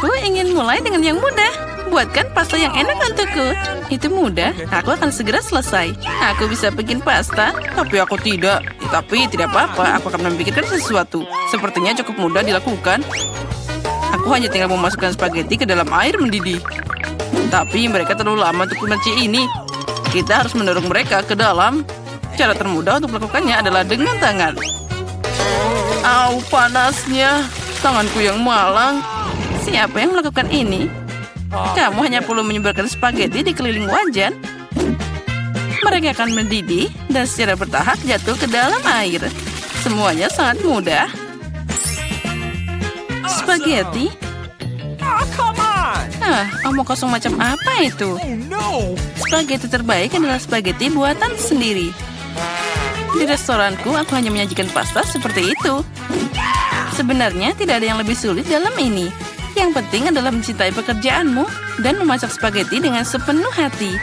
Aku ingin mulai dengan yang mudah. Buatkan pasta yang enak untukku. Itu mudah, aku akan segera selesai. Aku bisa bikin pasta, tapi aku tidak. Tapi tidak apa-apa, aku akan memikirkan sesuatu. Sepertinya cukup mudah dilakukan. Aku hanya tinggal memasukkan spaghetti ke dalam air mendidih. Tapi mereka terlalu lama untuk kunci ini. Kita harus mendorong mereka ke dalam. Cara termudah untuk melakukannya adalah dengan tangan. Au, panasnya. Tanganku yang malang. Siapa yang melakukan ini? Kamu hanya perlu menyebarkan spaghetti di keliling wajan. Mereka akan mendidih dan secara bertahap jatuh ke dalam air. Semuanya sangat mudah. Spaghetti? Omong kosong macam apa itu? Spaghetti terbaik adalah spaghetti buatan sendiri. Di restoranku, aku hanya menyajikan pasta seperti itu. Sebenarnya tidak ada yang lebih sulit dalam ini. Yang penting adalah mencintai pekerjaanmu dan memasak spaghetti dengan sepenuh hati.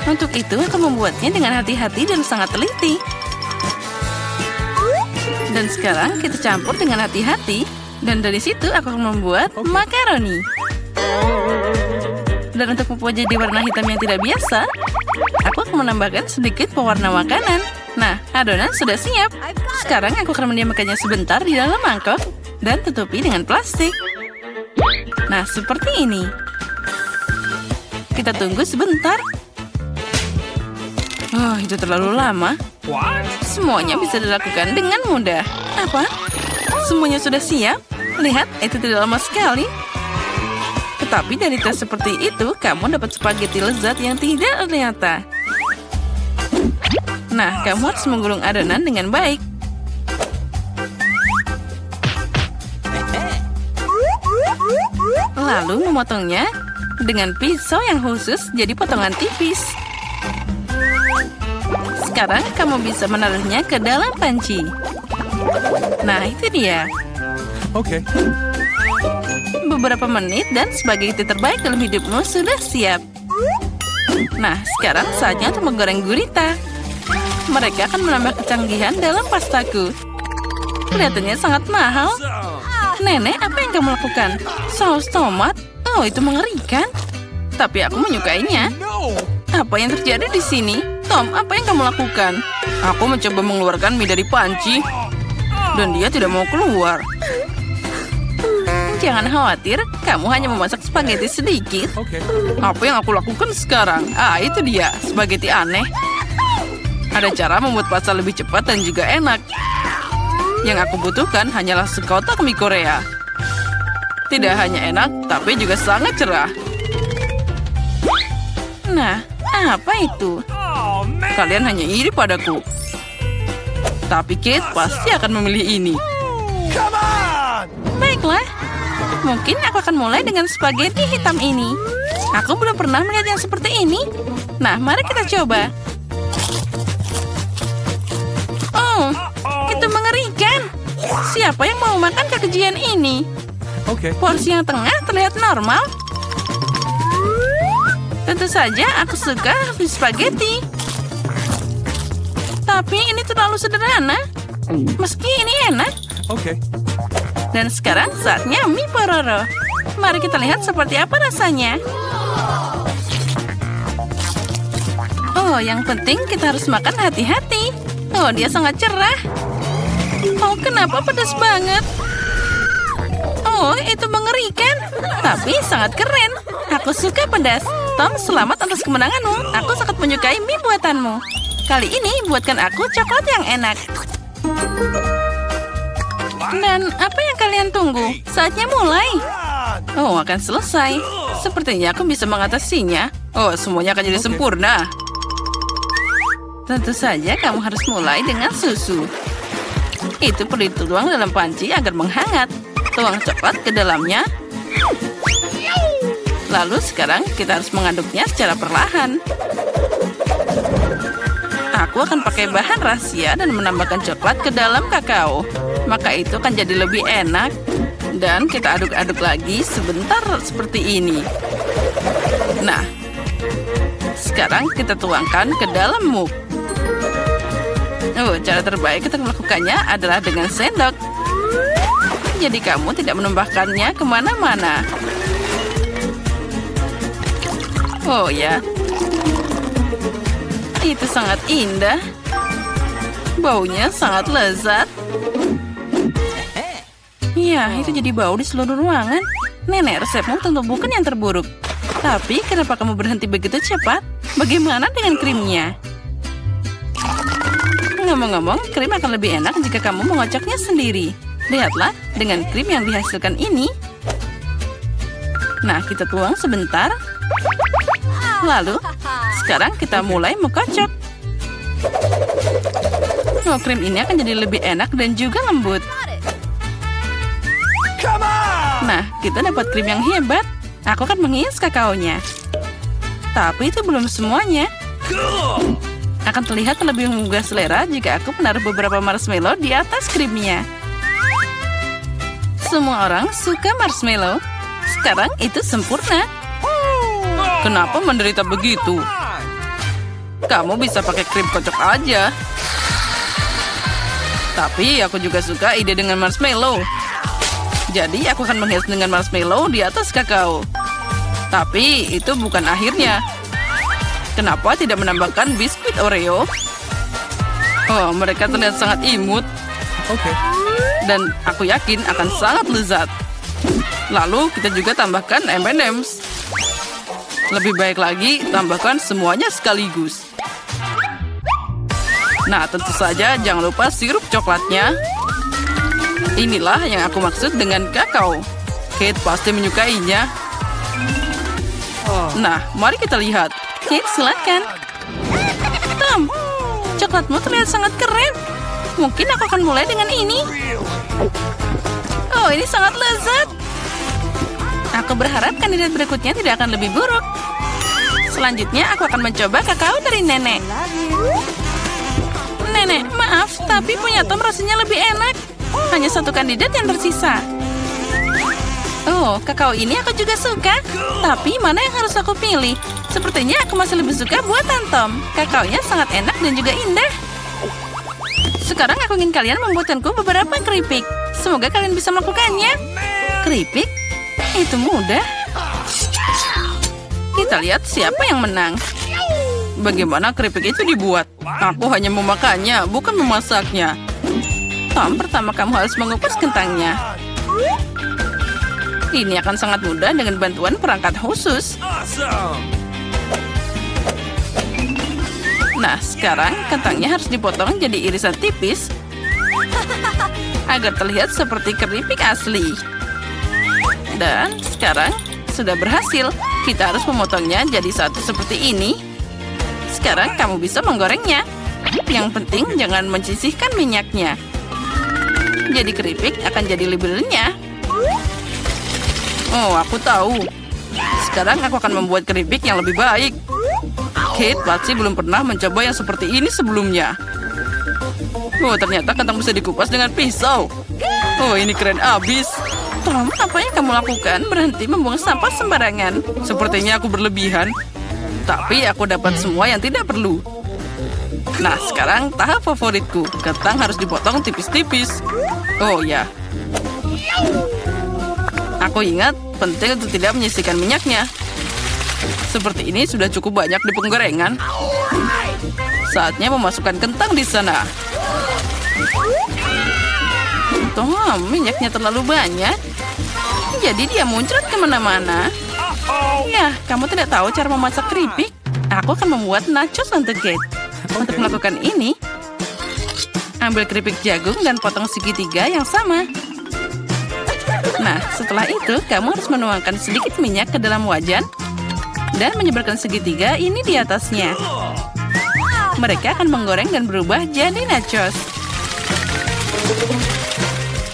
Untuk itu, aku membuatnya dengan hati-hati dan sangat teliti. Dan sekarang kita campur dengan hati-hati. Dan dari situ aku akan membuat makaroni. Dan untuk membuat jadi warna hitam yang tidak biasa, aku akan menambahkan sedikit pewarna makanan. Nah, adonan sudah siap. Sekarang aku akan mendiamkannya sebentar di dalam mangkok dan tutupi dengan plastik. Nah, seperti ini. Kita tunggu sebentar. Oh, itu terlalu lama. Semuanya bisa dilakukan dengan mudah. Apa? Semuanya sudah siap? Lihat, itu tidak lama sekali. Tetapi dari tes seperti itu, kamu dapat spaghetti lezat yang tidak ternyata. Nah, kamu harus menggulung adonan dengan baik. Lalu memotongnya dengan pisau yang khusus jadi potongan tipis. Sekarang kamu bisa menaruhnya ke dalam panci. Nah, itu dia. Oke. Beberapa menit dan spaghetti terbaik dalam hidupmu sudah siap. Nah, sekarang saatnya untuk menggoreng gurita. Mereka akan menambah kecanggihan dalam pastaku. Kelihatannya sangat mahal. Nenek, apa yang kamu lakukan? Saus tomat? Oh, itu mengerikan. Tapi aku menyukainya. Apa yang terjadi di sini? Tom, apa yang kamu lakukan? Aku mencoba mengeluarkan mie dari panci. Dan dia tidak mau keluar. Jangan khawatir, kamu hanya memasak spaghetti sedikit. Apa yang aku lakukan sekarang? Itu dia, spaghetti aneh. Ada cara membuat pasta lebih cepat dan juga enak. Yang aku butuhkan hanyalah sekotak mie Korea. Tidak hanya enak, tapi juga sangat cerah. Nah, apa itu? Kalian hanya iri padaku. Tapi Kate pasti akan memilih ini. Baiklah. Mungkin aku akan mulai dengan spaghetti hitam ini. Aku belum pernah melihat yang seperti ini. Nah, mari kita coba. Oh, itu mengerikan. Siapa yang mau makan kekejian ini? Porsi yang tengah terlihat normal. Tentu saja aku suka spaghetti. Tapi ini terlalu sederhana. Meski ini enak. Dan sekarang saatnya mie pororo. Mari kita lihat seperti apa rasanya. Oh, yang penting kita harus makan hati-hati. Oh, dia sangat cerah. Oh, kenapa pedas banget? Oh, itu mengerikan. Tapi sangat keren. Aku suka pedas. Tom, selamat atas kemenanganmu. Aku sangat menyukai mie buatanmu. Kali ini buatkan aku coklat yang enak. Dan apa yang kalian tunggu? Saatnya mulai. Oh, akan selesai. Sepertinya aku bisa mengatasinya. Oh, semuanya akan jadi sempurna. Tentu saja kamu harus mulai dengan susu. Itu perlu dituang dalam panci agar menghangat. Tuang cepat ke dalamnya. Lalu sekarang kita harus mengaduknya secara perlahan. Aku akan pakai bahan rahasia dan menambahkan coklat ke dalam kakao. Maka itu akan jadi lebih enak. Dan kita aduk-aduk lagi sebentar seperti ini. Nah, sekarang kita tuangkan ke dalam mug. Oh, cara terbaik kita melakukannya adalah dengan sendok. Jadi kamu tidak menambahkannya kemana-mana. Oh ya, itu sangat indah. Baunya sangat lezat. Ya, itu jadi bau di seluruh ruangan. Nenek, resepmu tentu bukan yang terburuk. Tapi kenapa kamu berhenti begitu cepat? Bagaimana dengan krimnya? Ngomong-ngomong, krim akan lebih enak jika kamu mengocoknya sendiri. Lihatlah, dengan krim yang dihasilkan ini. Nah, kita tuang sebentar. Lalu, sekarang kita mulai mengkocok. Oh, krim ini akan jadi lebih enak dan juga lembut. Nah, kita dapat krim yang hebat. Aku akan menghias kakaonya. Tapi itu belum semuanya. Akan terlihat lebih menggugah selera jika aku menaruh beberapa marshmallow di atas krimnya. Semua orang suka marshmallow. Sekarang itu sempurna. Kenapa menderita begitu? Kamu bisa pakai krim kocok aja. Tapi aku juga suka ide dengan marshmallow. Jadi aku akan menghias dengan marshmallow di atas kakao. Tapi itu bukan akhirnya. Kenapa tidak menambahkan biskuit Oreo? Oh, mereka terlihat sangat imut. Oke. Dan aku yakin akan sangat lezat. Lalu kita juga tambahkan M&M's. Lebih baik lagi, tambahkan semuanya sekaligus. Nah, tentu saja jangan lupa sirup coklatnya. Inilah yang aku maksud dengan kakao. Kate pasti menyukainya. Nah, mari kita lihat. Kate, silakan. Tom, coklatmu terlihat sangat keren. Mungkin aku akan mulai dengan ini. Oh, ini sangat lezat. Aku berharap kandidat berikutnya tidak akan lebih buruk. Selanjutnya, aku akan mencoba kakao dari nenek. Nenek, maaf, tapi punya Tom rasanya lebih enak. Hanya satu kandidat yang tersisa. Oh, kakao ini aku juga suka. Tapi mana yang harus aku pilih? Sepertinya aku masih lebih suka buatan Tom. Kakaonya sangat enak dan juga indah. Sekarang aku ingin kalian membuatkanku beberapa keripik. Semoga kalian bisa melakukannya. Keripik? Itu mudah. Kita lihat siapa yang menang. Bagaimana keripik itu dibuat? Aku hanya memakannya, bukan memasaknya. Tom, pertama kamu harus mengupas kentangnya. Ini akan sangat mudah dengan bantuan perangkat khusus. Nah, sekarang kentangnya harus dipotong jadi irisan tipis agar terlihat seperti keripik asli. Dan sekarang sudah berhasil. Kita harus memotongnya jadi satu seperti ini. Sekarang kamu bisa menggorengnya. Yang penting jangan menyisihkan minyaknya. Jadi keripik akan jadi lebih renyah. Oh, aku tahu. Sekarang aku akan membuat keripik yang lebih baik. Kate pasti belum pernah mencoba yang seperti ini sebelumnya. Oh, ternyata kentang bisa dikupas dengan pisau. Oh, ini keren abis. Tom, apa yang kamu lakukan? Berhenti membuang sampah sembarangan. Sepertinya aku berlebihan. Tapi aku dapat semua yang tidak perlu. Nah, sekarang tahap favoritku. Kentang harus dipotong tipis-tipis. Oh ya. Aku ingat, penting untuk tidak menyisihkan minyaknya. Seperti ini sudah cukup banyak di penggorengan. Saatnya memasukkan kentang di sana. Tom, minyaknya terlalu banyak. Jadi dia muncrat kemana-mana. Ya, kamu tidak tahu cara memasak keripik? Aku akan membuat nachos untuk Kate. Untuk melakukan ini, ambil keripik jagung dan potong segitiga yang sama. Nah, setelah itu, kamu harus menuangkan sedikit minyak ke dalam wajan dan menyebarkan segitiga ini di atasnya. Mereka akan menggoreng dan berubah jadi nachos.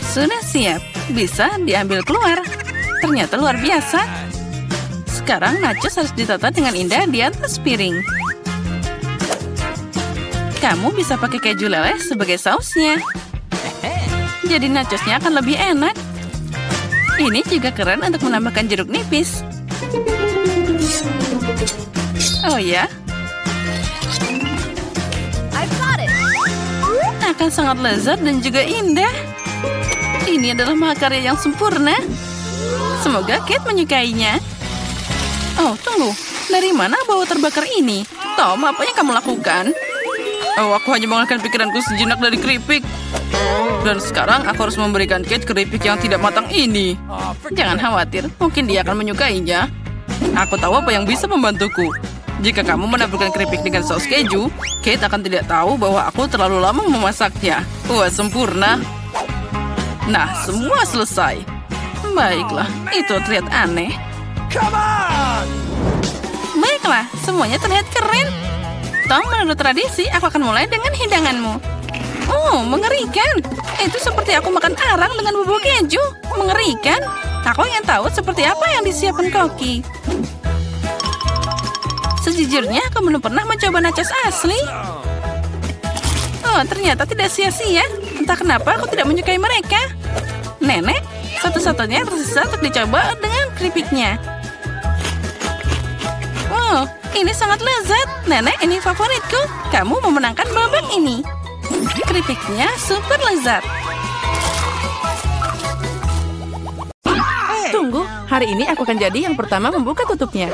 Sudah siap, bisa diambil keluar. Ternyata luar biasa. Sekarang nachos harus ditata dengan indah di atas piring. Kamu bisa pakai keju leleh sebagai sausnya. Jadi nachosnya akan lebih enak. Ini juga keren untuk menambahkan jeruk nipis. Oh ya? Akan sangat lezat dan juga indah. Ini adalah mahakarya yang sempurna. Semoga Kate menyukainya. Oh, tunggu. Dari mana bau terbakar ini? Tom, apa yang kamu lakukan? Oh, aku hanya mengalihkan pikiranku sejenak dari keripik. Dan sekarang aku harus memberikan Kate keripik yang tidak matang ini. Jangan khawatir, mungkin dia akan menyukainya. Aku tahu apa yang bisa membantuku. Jika kamu menaburkan keripik dengan saus keju, Kate akan tidak tahu bahwa aku terlalu lama memasaknya. Wah, sempurna. Nah, semua selesai. Baiklah, itu terlihat aneh. Baiklah, semuanya terlihat keren. Tom, menurut tradisi, aku akan mulai dengan hidanganmu. Oh, mengerikan. Itu seperti aku makan arang dengan bubuk keju. Mengerikan. Aku ingin tahu seperti apa yang disiapkan Koki. Sejujurnya, aku belum pernah mencoba nachos asli. Oh, ternyata tidak sia-sia. Entah kenapa aku tidak menyukai mereka. Nenek, satu-satunya yang tersisa untuk dicoba dengan keripiknya. Oh, ini sangat lezat. Nenek, ini favoritku. Kamu memenangkan babak ini. Keripiknya super lezat. Tunggu, hari ini aku akan jadi yang pertama membuka tutupnya.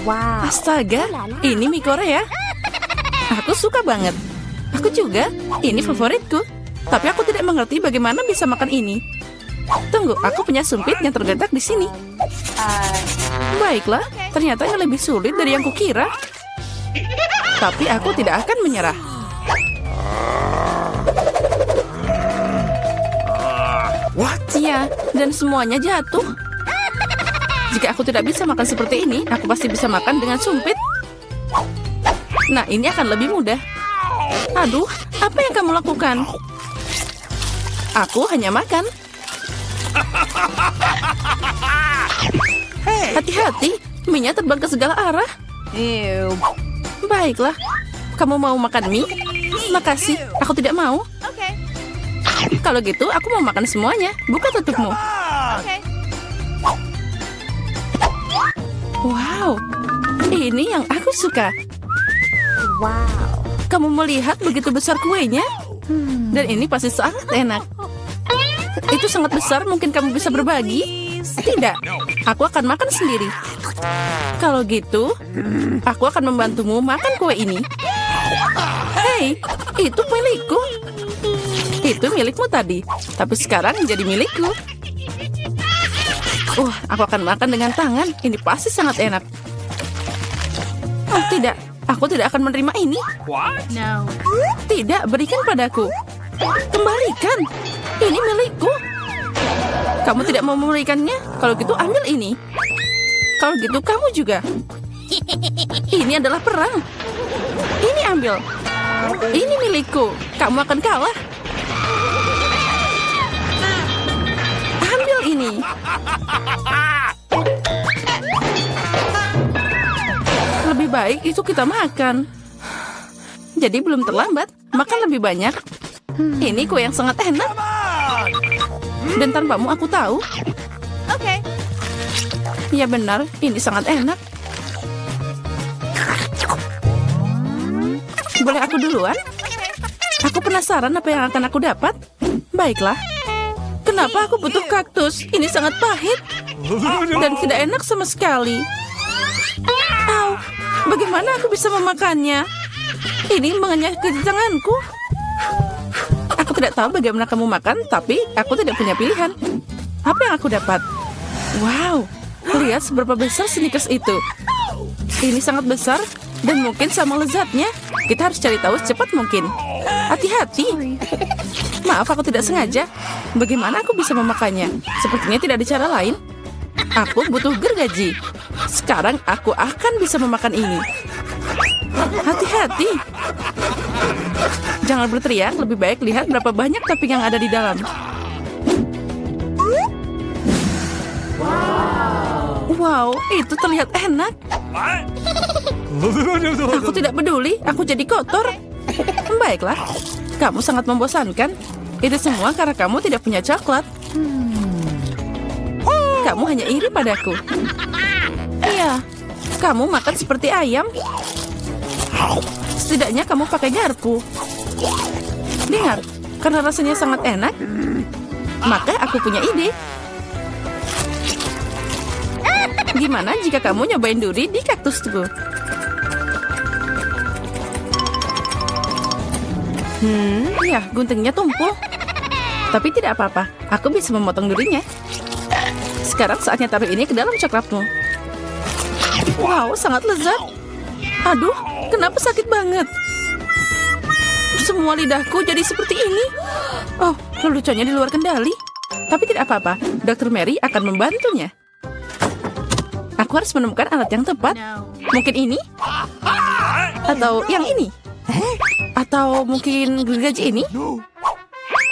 Wow. Astaga, ini mie Korea. Aku suka banget. Aku juga, ini favoritku. Tapi aku tidak mengerti bagaimana bisa makan ini. Tunggu, aku punya sumpit yang tergeletak di sini. Baiklah, ternyata ini lebih sulit dari yang kukira. Tapi aku tidak akan menyerah. What? Ya, dan semuanya jatuh. Jika aku tidak bisa makan seperti ini, aku pasti bisa makan dengan sumpit. Nah, ini akan lebih mudah. Aduh, apa yang kamu lakukan? Aku hanya makan. Hati-hati, mie-nya terbang ke segala arah. Baiklah, kamu mau makan mie? Makasih, aku tidak mau. Kalau gitu, aku mau makan semuanya. Buka tutupmu. Wow, ini yang aku suka. Wow, kamu melihat begitu besar kuenya? Dan ini pasti sangat enak. Itu sangat besar, mungkin kamu bisa berbagi? Tidak, aku akan makan sendiri. Kalau gitu, aku akan membantumu makan kue ini. Hei, itu milikku. Itu milikmu tadi, tapi sekarang jadi milikku. Aku akan makan dengan tangan. Ini pasti sangat enak. Oh, tidak. Aku tidak akan menerima ini. No. Tidak, berikan padaku. Kembalikan. Ini milikku. Kamu tidak mau memberikannya? Kalau gitu ambil ini. Kalau gitu kamu juga. Ini adalah perang. Ini ambil. Ini milikku. Kamu akan kalah. Ambil ini. Lebih baik itu kita makan. Jadi belum terlambat. Makan lebih banyak. Ini kue yang sangat enak. Dan tanpamu aku tahu. Oke. Ya benar, ini sangat enak. Boleh aku duluan? Aku penasaran apa yang akan aku dapat. Baiklah. Kenapa aku butuh kaktus? Ini sangat pahit. Dan tidak enak sama sekali. Au, bagaimana aku bisa memakannya? Ini mengenyah ke tanganku. Aku tidak tahu bagaimana kamu makan, tapi aku tidak punya pilihan. Apa yang aku dapat? Wow, lihat seberapa besar Snickers itu. Ini sangat besar dan mungkin sama lezatnya. Kita harus cari tahu secepat mungkin. Hati-hati. Maaf, aku tidak sengaja. Bagaimana aku bisa memakannya? Sepertinya tidak ada cara lain. Aku butuh gergaji. Sekarang aku akan bisa memakan ini. Hati-hati. Jangan berteriak, lebih baik lihat berapa banyak topping yang ada di dalam. Wow, itu terlihat enak. Aku tidak peduli, aku jadi kotor. Baiklah, kamu sangat membosankan. Itu semua karena kamu tidak punya coklat. Kamu hanya iri padaku. Iya, kamu makan seperti ayam. Setidaknya kamu pakai garpu. Dengar, karena rasanya sangat enak, maka aku punya ide. Gimana jika kamu nyobain duri di kaktusku? Ya, guntingnya tumpul. Tapi tidak apa-apa, aku bisa memotong durinya. Sekarang saatnya taruh ini ke dalam coklatmu. Wow, sangat lezat. Aduh, kenapa sakit banget? Semua lidahku jadi seperti ini. Oh, leluconnya di luar kendali. Tapi tidak apa-apa, Dr. Mary akan membantunya. Aku harus menemukan alat yang tepat. Mungkin ini? Atau yang ini? Atau mungkin gergaji ini?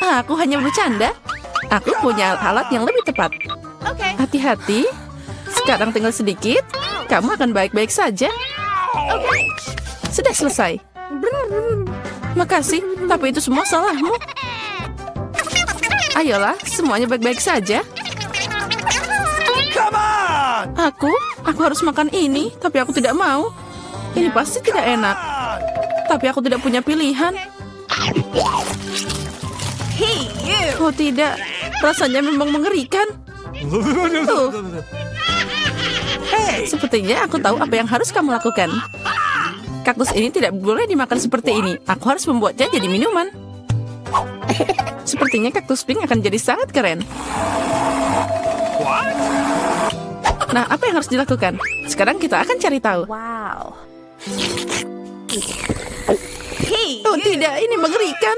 Aku hanya bercanda. Aku punya alat yang lebih tepat. Hati-hati. Sekarang tinggal sedikit. Kamu akan baik-baik saja. Sudah selesai. Makasih, tapi itu semua salahmu. Ayolah, semuanya baik-baik saja. Aku harus makan ini, tapi aku tidak mau. Ini pasti tidak enak. Tapi aku tidak punya pilihan. Oh tidak, rasanya memang mengerikan. Sepertinya aku tahu apa yang harus kamu lakukan. Kaktus ini tidak boleh dimakan seperti ini. Aku harus membuatnya jadi minuman. Sepertinya kaktus pink akan jadi sangat keren. Nah, apa yang harus dilakukan? Sekarang kita akan cari tahu. Wow. Oh tidak, ini mengerikan.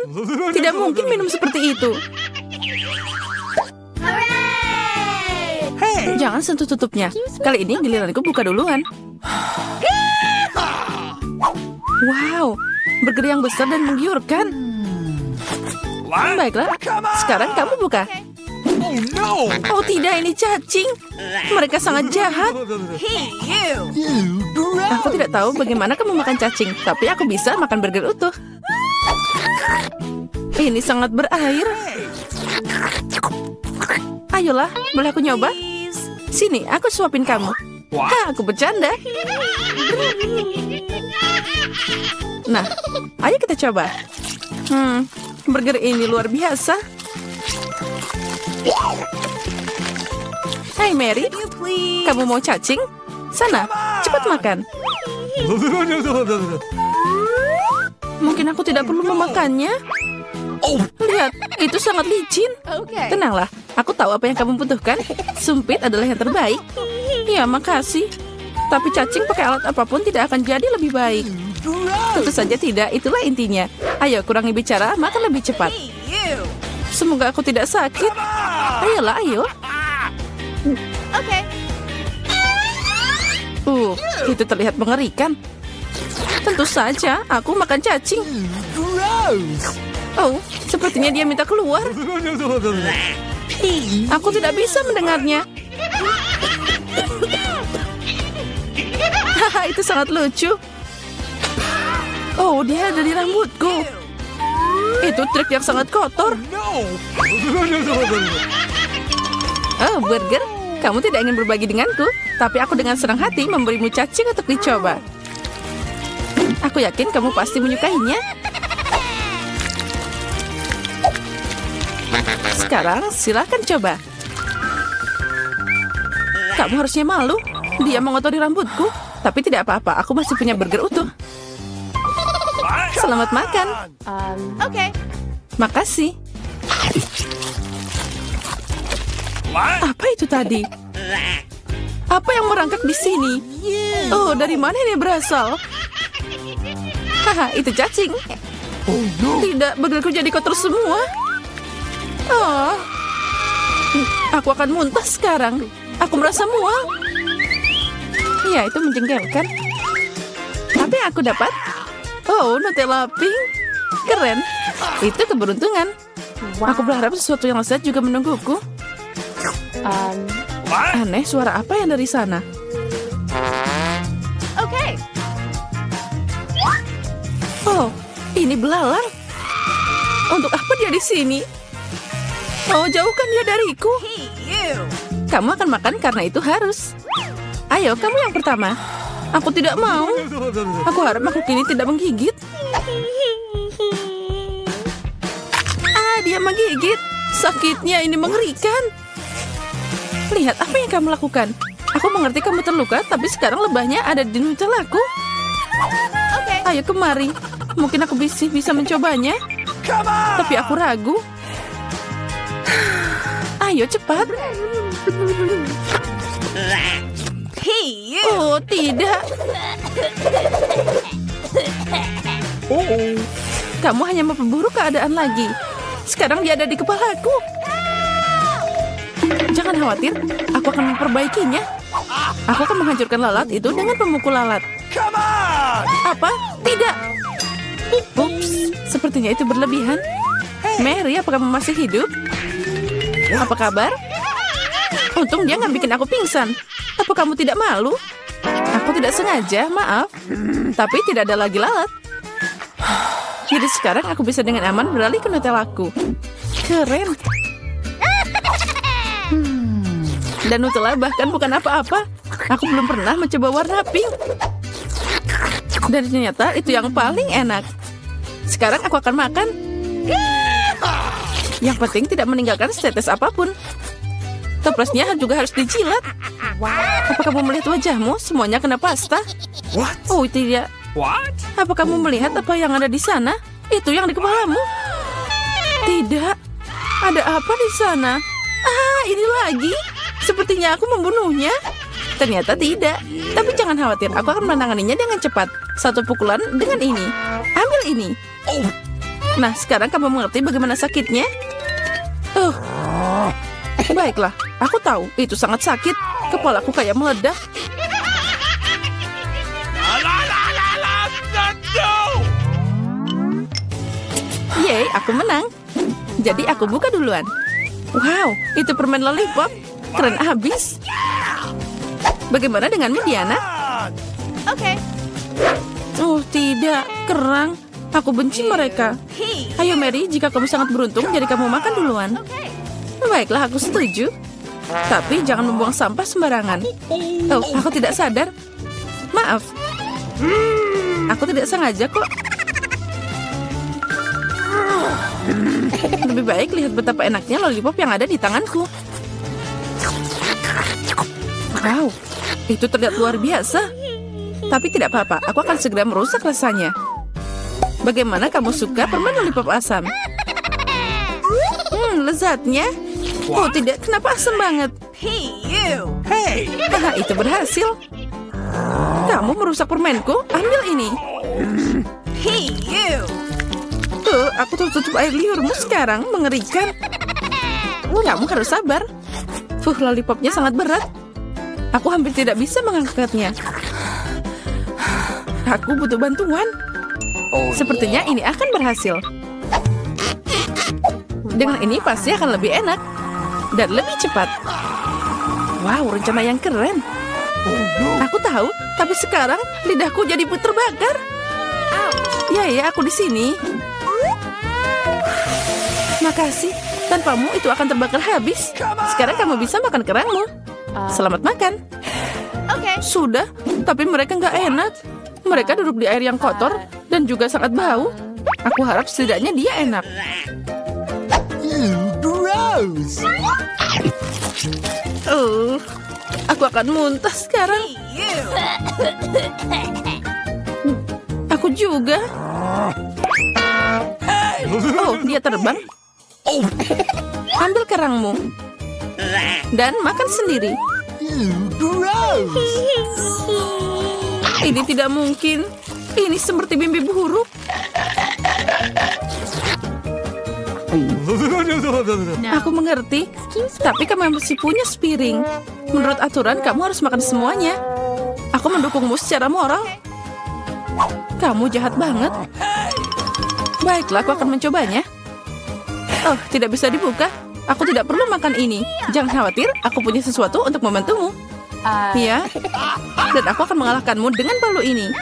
Tidak mungkin minum seperti itu. Jangan sentuh tutupnya. Kali ini giliranku buka duluan. Wow, burger yang besar dan menggiurkan. Baiklah, sekarang kamu buka. Oh tidak, ini cacing. Mereka sangat jahat. Aku tidak tahu bagaimana kamu makan cacing, tapi aku bisa makan burger utuh. Ini sangat berair. Ayolah, boleh aku nyoba? Sini, aku suapin kamu. Aku bercanda. Nah, ayo kita coba. Burger ini luar biasa. Hai Mary, kamu mau cacing? Sana, cepat makan. Mungkin aku tidak perlu memakannya. Lihat, itu sangat licin. Tenanglah, aku tahu apa yang kamu butuhkan. Sumpit adalah yang terbaik. Ya, makasih. Tapi cacing pakai alat apapun tidak akan jadi lebih baik. Tentu saja tidak, itulah intinya. Ayo, kurangi bicara, makan lebih cepat. Semoga aku tidak sakit. Ayolah, ayo. Itu terlihat mengerikan. Tentu saja, aku makan cacing. Oh, sepertinya dia minta keluar. Aku tidak bisa mendengarnya. Haha, itu sangat lucu. Oh, dia ada di rambutku. Itu trik yang sangat kotor. Oh, burger. Kamu tidak ingin berbagi denganku, tapi aku dengan senang hati memberimu cacing untuk dicoba. Aku yakin kamu pasti menyukainya. Sekarang silakan coba. Kamu harusnya malu. Dia mengotori rambutku. Tapi tidak apa-apa, aku masih punya burger utuh. Selamat makan. Makasih. Apa itu tadi? Apa yang merangkak di sini? Oh, dari mana ini berasal? Haha, itu cacing. Tidak, burgerku jadi kotor semua. Oh, aku akan muntah sekarang. Aku merasa mual. Ya, itu menjengkelkan. Apa yang aku dapat? Oh, Nutella pink. Keren. Itu keberuntungan. Aku berharap sesuatu yang lezat juga menungguku. Aneh, suara apa yang dari sana? Oh, ini belalang. Untuk apa dia di sini? Oh, jauhkan dia dariku. Kamu akan makan karena itu harus. Ayo, kamu yang pertama. Aku tidak mau. Aku harap makhluk ini tidak menggigit. dia menggigit. Sakitnya ini mengerikan. Lihat apa yang kamu lakukan. Aku mengerti kamu terluka, tapi sekarang lebahnya ada di Nutellaku. Ayo kemari. Mungkin aku bisa mencobanya. Tapi aku ragu. Ayo cepat. Oh, tidak. Kamu hanya memperburuk keadaan lagi. Sekarang dia ada di kepalaku. Jangan khawatir, aku akan memperbaikinya. Aku akan menghancurkan lalat itu dengan pemukul lalat. Apa? Tidak. Ups, sepertinya itu berlebihan. Mary, apakah kamu masih hidup? Apa kabar? Untung dia nggak bikin aku pingsan. Apa kamu tidak malu? Aku tidak sengaja, maaf. Tapi tidak ada lagi lalat. Jadi sekarang aku bisa dengan aman beralih ke Nutellaku. Keren. Dan Nutella bahkan bukan apa-apa. Aku belum pernah mencoba warna pink. Dan ternyata itu yang paling enak. Sekarang aku akan makan. Yang penting tidak meninggalkan setetes apapun. Toplesnya juga harus dijilat. Apa kamu melihat wajahmu? Semuanya kena pasta. Oh tidak. Apa kamu melihat apa yang ada di sana? Itu yang di kepalamu. Tidak. Ada apa di sana? Ah, ini lagi. Sepertinya aku membunuhnya. Ternyata tidak. Tapi jangan khawatir, aku akan menanganinya dengan cepat. Satu pukulan dengan ini. Ambil ini. Nah, sekarang kamu mengerti bagaimana sakitnya? Baiklah, aku tahu itu sangat sakit. Kepalaku kayak meledak. Yeay, aku menang. Jadi aku buka duluan. Wow, itu permen lollipop. Keren abis. Bagaimana denganmu, Diana? Okay. Oh, tidak. Kerang. Aku benci mereka. Ayo, Mary. Jika kamu sangat beruntung, jadi kamu makan duluan. Baiklah, aku setuju. Tapi jangan membuang sampah sembarangan. Oh, aku tidak sadar. Maaf. Aku tidak sengaja kok. Lebih baik lihat betapa enaknya lollipop yang ada di tanganku. Wow, itu terlihat luar biasa. Tapi tidak apa-apa, aku akan segera merusak rasanya. Bagaimana kamu suka permen lollipop asam? Lezatnya. Oh tidak, kenapa asam banget? Haha, itu berhasil. Kamu merusak permenku, ambil ini. Aku tutup air liurmu sekarang, mengerikan. Kamu harus sabar. Lollipopnya sangat berat. Aku hampir tidak bisa mengangkatnya. Aku butuh bantuan. Sepertinya ini akan berhasil. Dengan ini pasti akan lebih enak. Dan lebih cepat. Wow, rencana yang keren. Aku tahu, tapi sekarang lidahku jadi terbakar. Ya, aku di sini. Makasih. Tanpamu itu akan terbakar habis. Sekarang kamu bisa makan kerangmu. Selamat makan. Sudah, tapi mereka nggak enak. Mereka duduk di air yang kotor dan juga sangat bau. Aku harap setidaknya dia enak. Gross. Aku akan muntah sekarang. Aku juga. Oh, dia terbang. Ambil kerangmu. Dan makan sendiri. Gross. Ini tidak mungkin. Ini seperti mimpi buruk. Aku mengerti. Tapi kamu masih punya piring. Menurut aturan, kamu harus makan semuanya. Aku mendukungmu secara moral. Kamu jahat banget. Baiklah, aku akan mencobanya. Oh, tidak bisa dibuka. Aku tidak perlu makan ini. Jangan khawatir, aku punya sesuatu untuk membantumu. Ya, dan aku akan mengalahkanmu dengan palu ini.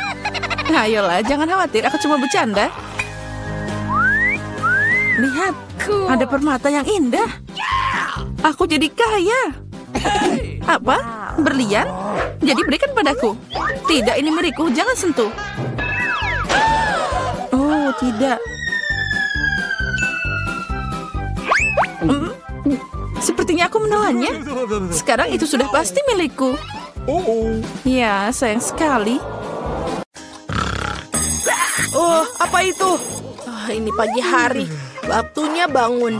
Ayolah, jangan khawatir, aku cuma bercanda. Lihat, ada permata yang indah. Aku jadi kaya. Apa? Berlian? Jadi berikan padaku. Tidak, ini milikku, jangan sentuh. Oh, tidak. Sepertinya aku menelannya. Sekarang itu sudah pasti milikku. Ya, sayang sekali. Oh, apa itu? Ini pagi hari. Waktunya bangun.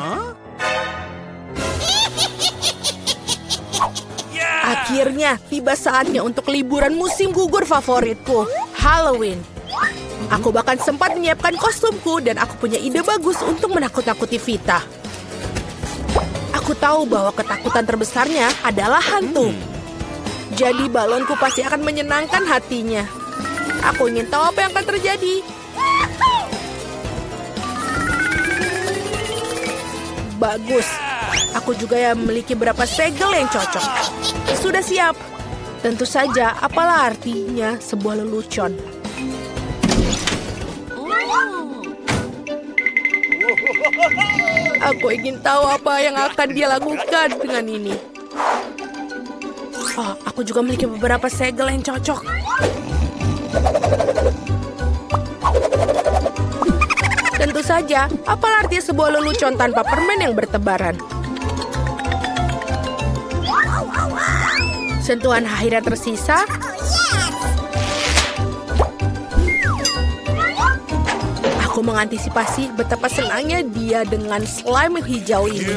Akhirnya tiba saatnya untuk liburan musim gugur favoritku, Halloween. Aku bahkan sempat menyiapkan kostumku dan aku punya ide bagus untuk menakut-nakuti Vita. Aku tahu bahwa ketakutan terbesarnya adalah hantu. Jadi balonku pasti akan menyenangkan hatinya. Aku ingin tahu apa yang akan terjadi. Bagus. Aku juga memiliki beberapa segel yang cocok. Sudah siap. Tentu saja, apalah artinya sebuah lelucon. Aku ingin tahu apa yang akan dia lakukan dengan ini. Oh, aku juga memiliki beberapa segel yang cocok. Tentu saja, apalah artinya sebuah lelucon tanpa permen yang bertebaran. Sentuhan akhirnya tersisa. Aku mengantisipasi betapa senangnya dia dengan slime hijau ini.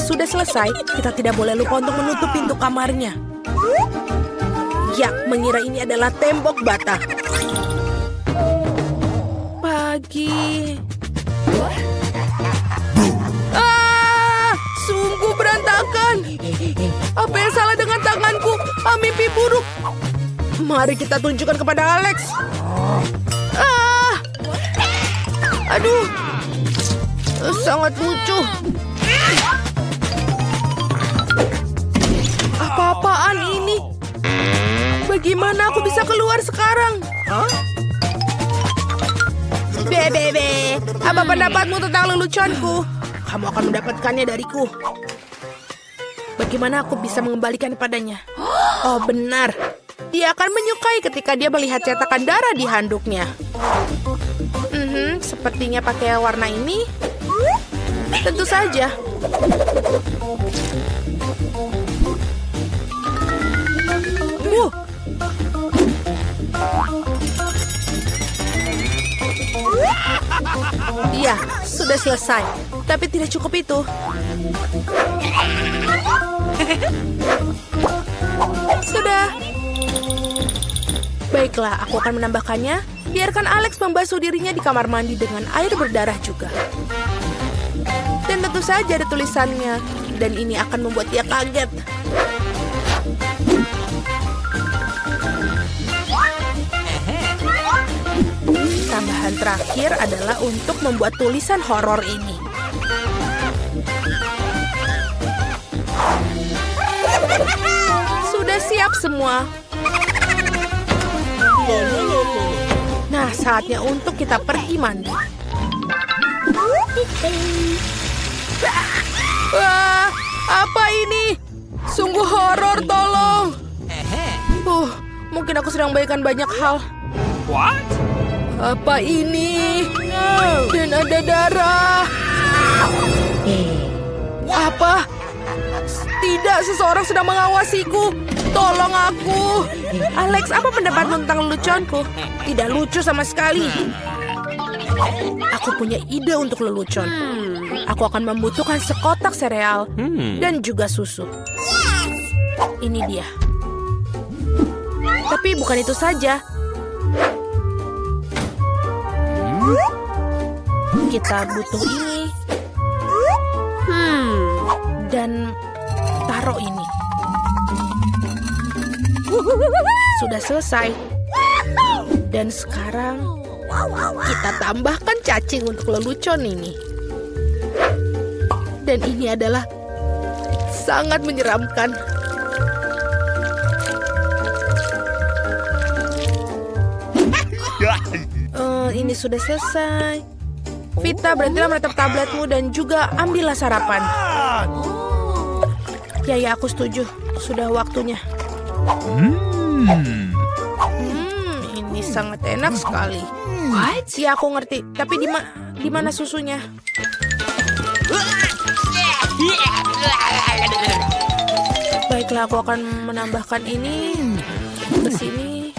Sudah selesai, kita tidak boleh lupa untuk menutup pintu kamarnya. Ya, mengira ini adalah tembok bata. Pagi. Sungguh berantakan. Apa yang salah dengan tanganku? Mimpi buruk. Mari kita tunjukkan kepada Alex. Aduh. Sangat lucu. Apa-apaan ini? Bagaimana aku bisa keluar sekarang? Bebe, apa pendapatmu tentang leluconku? Kamu akan mendapatkannya dariku. Bagaimana aku bisa mengembalikan padanya? Oh, benar. Dia akan menyukai ketika dia melihat cetakan darah di handuknya. Sepertinya pakai warna ini. Tentu saja. Iya, sudah selesai. Tapi tidak cukup itu. Sudah. Baiklah, aku akan menambahkannya. Biarkan Alex membasuh dirinya di kamar mandi dengan air berdarah juga. Dan tentu saja ada tulisannya. Dan ini akan membuat dia kaget. Tambahan terakhir adalah untuk membuat tulisan horor ini. Sudah siap semua. Nah, saatnya untuk kita pergi mandi. Wah, apa ini? Sungguh horor, tolong. Mungkin aku sedang bayangkan banyak hal. Apa ini? Dan ada darah. Apa? Tidak, seseorang sedang mengawasiku. Tolong aku. Alex, apa pendapatmu tentang leluconku? Tidak lucu sama sekali. Aku punya ide untuk lelucon. Aku akan membutuhkan sekotak sereal dan juga susu. Ini dia. Tapi bukan itu saja. Kita butuh ini. Dan taruh ini. Sudah selesai. Dan sekarang kita tambahkan cacing untuk lelucon ini. Dan ini adalah sangat menyeramkan. Ini sudah selesai. Vita, berhentilah menatap tabletmu dan juga ambillah sarapan. Ya, aku setuju. Sudah waktunya. Ini sangat enak sekali. What? Ya, aku ngerti. Tapi di mana susunya? Baiklah, aku akan menambahkan ini ke sini.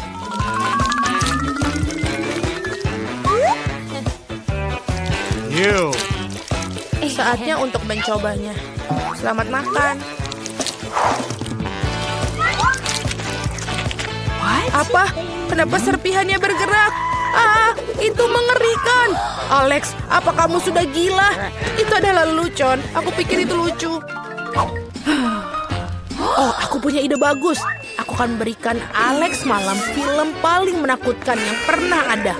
You. Saatnya untuk mencobanya. Selamat makan. What? Apa? Kenapa serpihannya bergerak? Ah, itu mengerikan. Alex, apa kamu sudah gila? Itu adalah lelucon. Aku pikir itu lucu. Oh, aku punya ide bagus. Aku akan berikan Alex malam film paling menakutkan yang pernah ada.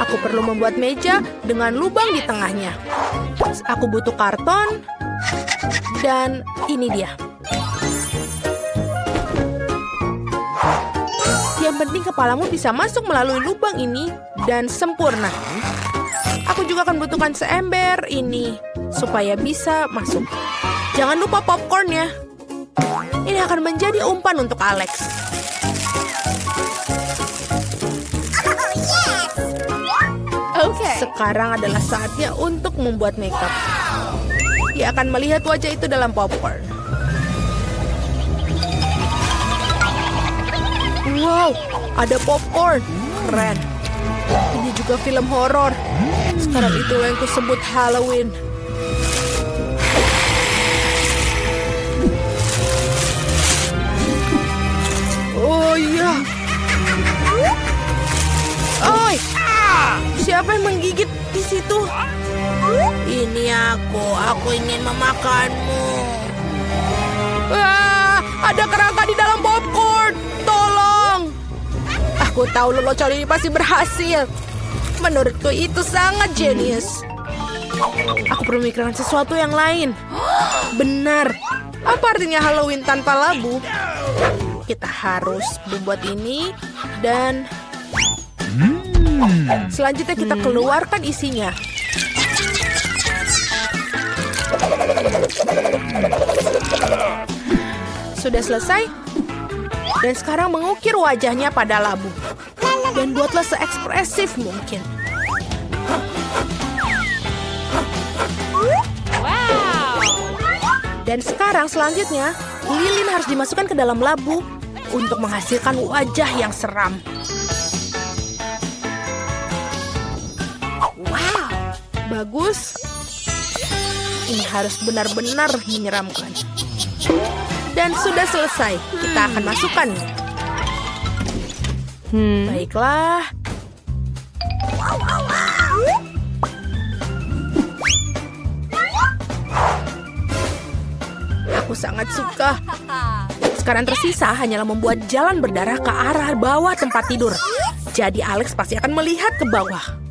Aku perlu membuat meja dengan lubang di tengahnya. Aku butuh karton. Dan ini dia. Yang penting kepalamu bisa masuk melalui lubang ini dan sempurna. Aku juga akan butuhkan seember ini supaya bisa masuk. Jangan lupa popcornnya. Ini akan menjadi umpan untuk Alex. Sekarang adalah saatnya untuk membuat makeup. Dia akan melihat wajah itu dalam popcorn. Wow, ada popcorn. Keren. Ini juga film horor. Sekarang itu yang kusebut Halloween. Oh iya. Oi, siapa yang menggigit di situ? Ini aku ingin memakanmu. Ada kerangka di dalam popcorn. Tolong. Aku tahu lelucon ini pasti berhasil. Menurutku itu sangat jenius. Aku perlu memikirkan sesuatu yang lain. Benar. Apa artinya Halloween tanpa labu? Kita harus membuat ini dan selanjutnya kita keluarkan isinya. Sudah selesai? Dan sekarang mengukir wajahnya pada labu. Dan buatlah seekspresif mungkin. Dan sekarang selanjutnya, lilin harus dimasukkan ke dalam labu untuk menghasilkan wajah yang seram. Wow, bagus. Ini harus benar-benar menyeramkan. Dan sudah selesai. Kita akan masukkan. Baiklah. Aku sangat suka. Sekarang tersisa hanyalah membuat jalan berdarah ke arah bawah tempat tidur. Jadi Alex pasti akan melihat ke bawah.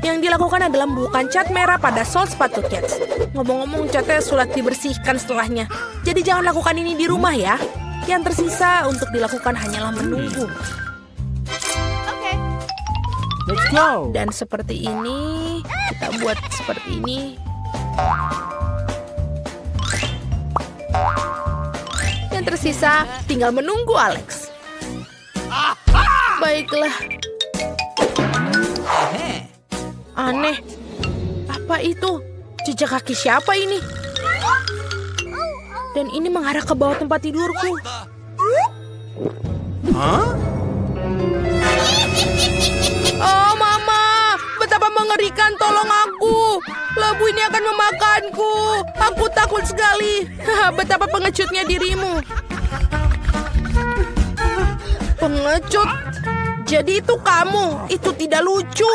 Yang dilakukan adalah membubuhkan cat merah pada sol sepatu Cats. Ngomong-ngomong, catnya sulit dibersihkan setelahnya. Jadi jangan lakukan ini di rumah ya. Yang tersisa untuk dilakukan hanyalah menunggu. Let's go. Dan seperti ini, kita buat seperti ini. Yang tersisa tinggal menunggu Alex. Baiklah. Aneh. Apa itu? Jejak kaki siapa ini? Dan ini mengarah ke bawah tempat tidurku. Oh, Mama. Betapa mengerikan. Tolong aku. Labu ini akan memakanku. Aku takut sekali. Betapa pengecutnya dirimu. Pengecut? Jadi itu kamu. Itu tidak lucu.